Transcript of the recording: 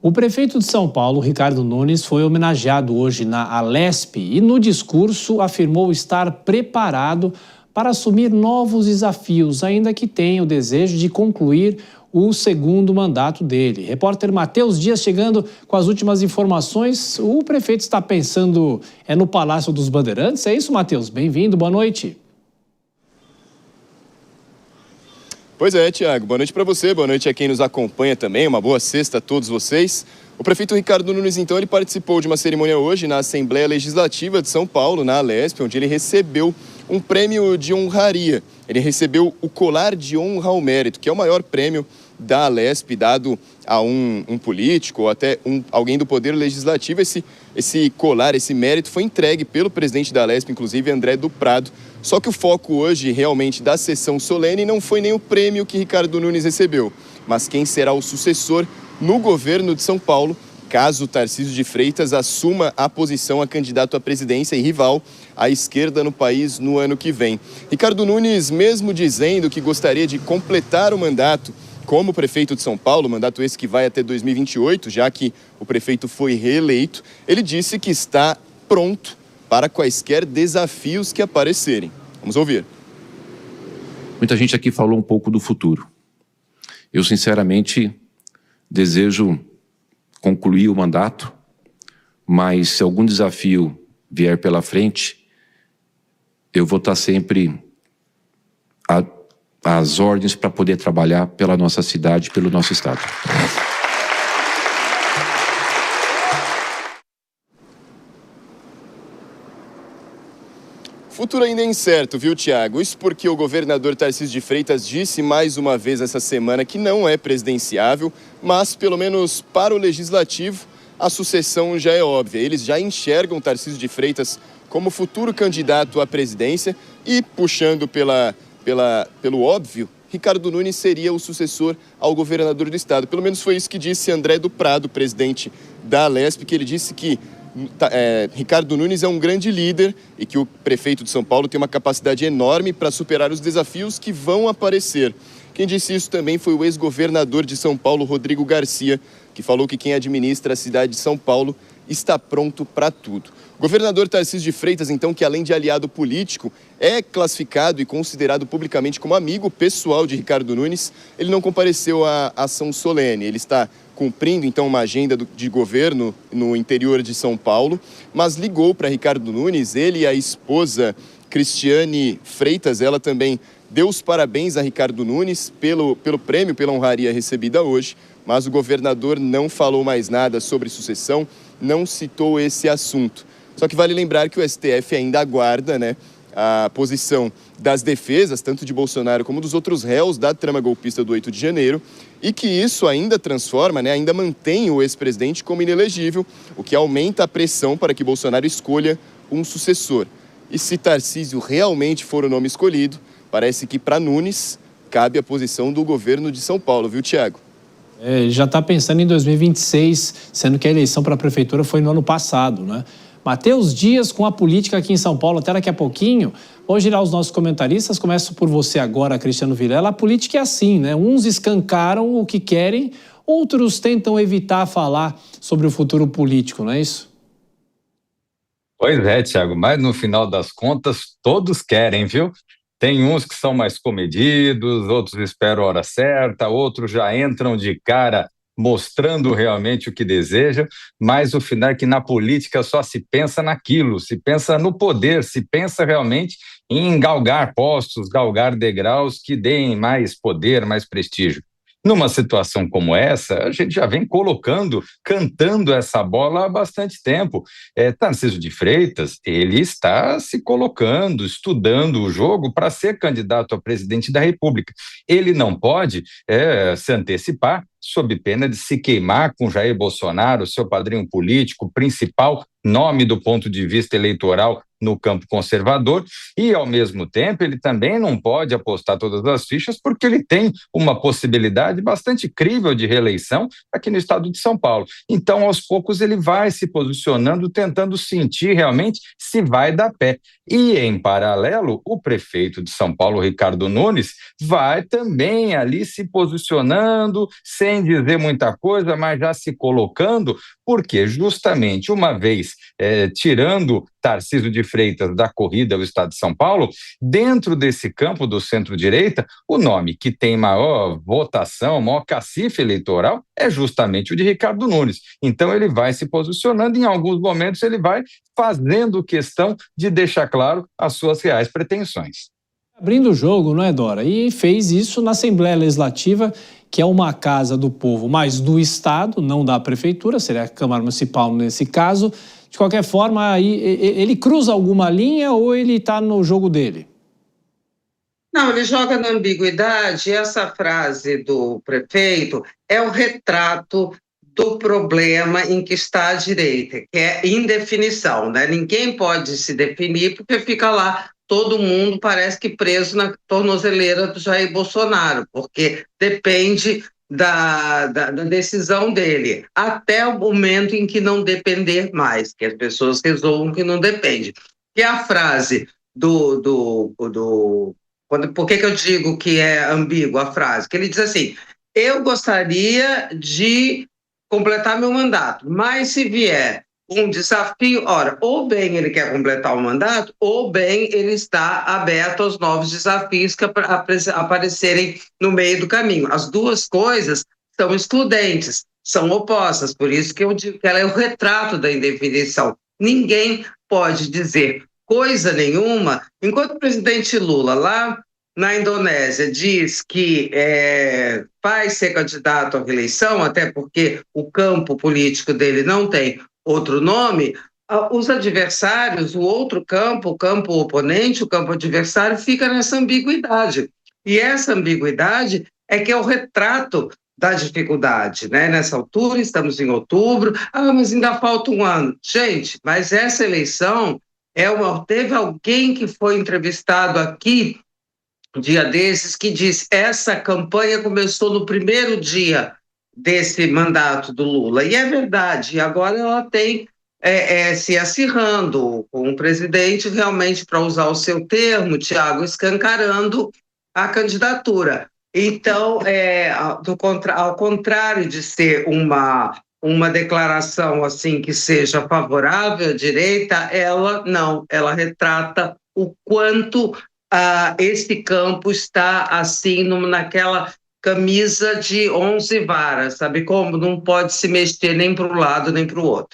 O prefeito de São Paulo, Ricardo Nunes, foi homenageado hoje na Alesp e no discurso afirmou estar preparado para assumir novos desafios, ainda que tenha o desejo de concluir o segundo mandato dele. Repórter Matheus Dias chegando com as últimas informações. O prefeito está pensando no Palácio dos Bandeirantes? É isso, Matheus? Bem-vindo, boa noite. Pois é, Tiago. Boa noite para você, boa noite a quem nos acompanha também. Uma boa sexta a todos vocês. O prefeito Ricardo Nunes, então, ele participou de uma cerimônia hoje na Assembleia Legislativa de São Paulo, na Alesp, onde ele recebeu um prêmio de honraria. Ele recebeu o Colar de Honra ao Mérito, que é o maior prêmio da Alesp, dado a um político ou até alguém do Poder Legislativo. Esse colar, esse mérito foi entregue pelo presidente da Alesp, inclusive André do Prado. Só que o foco hoje, realmente, da sessão solene não foi nem o prêmio que Ricardo Nunes recebeu, mas quem será o sucessor no governo de São Paulo, caso Tarcísio de Freitas assuma a posição a candidato à presidência e rival à esquerda no país no ano que vem. Ricardo Nunes, mesmo dizendo que gostaria de completar o mandato como prefeito de São Paulo, mandato esse que vai até 2028, já que o prefeito foi reeleito, ele disse que está pronto para quaisquer desafios que aparecerem. Vamos ouvir. Muita gente aqui falou um pouco do futuro. Eu, sinceramente, desejo concluir o mandato, mas se algum desafio vier pela frente, eu vou estar sempre às ordens para poder trabalhar pela nossa cidade, pelo nosso estado. O futuro ainda é incerto, viu, Tiago? Isso porque o governador Tarcísio de Freitas disse mais uma vez essa semana que não é presidenciável, mas, pelo menos para o Legislativo, a sucessão já é óbvia. Eles já enxergam Tarcísio de Freitas como futuro candidato à presidência e, puxando pelo óbvio, Ricardo Nunes seria o sucessor ao governador do estado. Pelo menos foi isso que disse André do Prado, presidente da Alesp, que ele disse que Ricardo Nunes é um grande líder e que o prefeito de São Paulo tem uma capacidade enorme para superar os desafios que vão aparecer. Quem disse isso também foi o ex-governador de São Paulo, Rodrigo Garcia, que falou que quem administra a cidade de São Paulo está pronto para tudo. O governador Tarcísio de Freitas, então, que além de aliado político, é classificado e considerado publicamente como amigo pessoal de Ricardo Nunes, ele não compareceu à ação solene. Ele está cumprindo, então, uma agenda de governo no interior de São Paulo, mas ligou para Ricardo Nunes, ele e a esposa Cristiane Freitas, ela também deu os parabéns a Ricardo Nunes pelo prêmio, pela honraria recebida hoje, mas o governador não falou mais nada sobre sucessão, não citou esse assunto. Só que vale lembrar que o STF ainda aguarda, a posição das defesas, tanto de Bolsonaro como dos outros réus da trama golpista do 8 de janeiro, e que isso ainda transforma, ainda mantém o ex-presidente como inelegível, o que aumenta a pressão para que Bolsonaro escolha um sucessor. E se Tarcísio realmente for o nome escolhido, parece que para Nunes cabe a posição do governo de São Paulo, viu, Tiago? Já está pensando em 2026, sendo que a eleição para a prefeitura foi no ano passado, né? Matheus Dias com a política aqui em São Paulo, até daqui a pouquinho. Vou girar os nossos comentaristas, começo por você agora, Cristiano Vilela. A política é assim, né? Uns escancaram o que querem, outros tentam evitar falar sobre o futuro político, não é isso? Pois é, Tiago, mas no final das contas, todos querem, viu? Tem uns que são mais comedidos, outros esperam a hora certa, outros já entram de cara mostrando realmente o que deseja, mas o final é que na política só se pensa naquilo, se pensa no poder, se pensa realmente em galgar postos, galgar degraus que deem mais poder, mais prestígio. Numa situação como essa, a gente já vem cantando essa bola há bastante tempo. Tarcísio de Freitas, ele está se colocando, estudando o jogo para ser candidato a presidente da República. Ele não pode se antecipar, sob pena de se queimar com Jair Bolsonaro, seu padrinho político, principal nome do ponto de vista eleitoral no campo conservador, e, ao mesmo tempo, ele também não pode apostar todas as fichas porque ele tem uma possibilidade bastante crível de reeleição aqui no estado de São Paulo. Então, aos poucos, ele vai se posicionando, tentando sentir realmente se vai dar pé. E, em paralelo, o prefeito de São Paulo, Ricardo Nunes, vai também ali se posicionando, sem sem dizer muita coisa, mas já se colocando, porque justamente uma vez tirando Tarcísio de Freitas da corrida ao Estado de São Paulo, dentro desse campo do centro-direita, o nome que tem maior votação, maior cacife eleitoral é justamente o de Ricardo Nunes. Então ele vai se posicionando, em alguns momentos ele vai fazendo questão de deixar claro as suas reais pretensões. Abrindo o jogo, não é, Dora? E fez isso na Assembleia Legislativa, que é uma casa do povo, mas do Estado, não da Prefeitura, seria a Câmara Municipal nesse caso. De qualquer forma, aí, ele cruza alguma linha ou ele está no jogo dele? Não, ele joga na ambiguidade. Essa frase do prefeito é o retrato do problema em que está a direita, que é indefinição, né? Ninguém pode se definir porque fica lá todo mundo parece que preso na tornozeleira do Jair Bolsonaro, porque depende da decisão dele, até o momento em que não depender mais, que as pessoas resolvam que não depende. E a frase por que eu digo que é ambígua a frase? Que ele diz assim: eu gostaria de completar meu mandato, mas se vier um desafio, ora, ou bem ele quer completar o mandato, ou bem ele está aberto aos novos desafios que aparecerem no meio do caminho. As duas coisas são excludentes, são opostas, por isso que eu digo que ela é o retrato da indefinição. Ninguém pode dizer coisa nenhuma, enquanto o presidente Lula lá na Indonésia diz que vai ser candidato à reeleição, até porque o campo político dele não tem outro nome, os adversários, o outro campo, o campo oponente, o campo adversário, fica nessa ambiguidade. E essa ambiguidade é que é o retrato da dificuldade, né? Nessa altura, estamos em outubro, mas ainda falta um ano. Gente, mas essa eleição teve alguém que foi entrevistado aqui um dia desses que disse: essa campanha começou no primeiro dia desse mandato do Lula, e é verdade, e agora ela tem se acirrando com o presidente realmente, para usar o seu termo, Tiago, escancarando a candidatura. Então, ao contrário de ser uma declaração assim que seja favorável à direita, ela retrata o quanto esse campo está assim naquela camisa de 11 varas, sabe como? Não pode se mexer nem para um lado nem para o outro.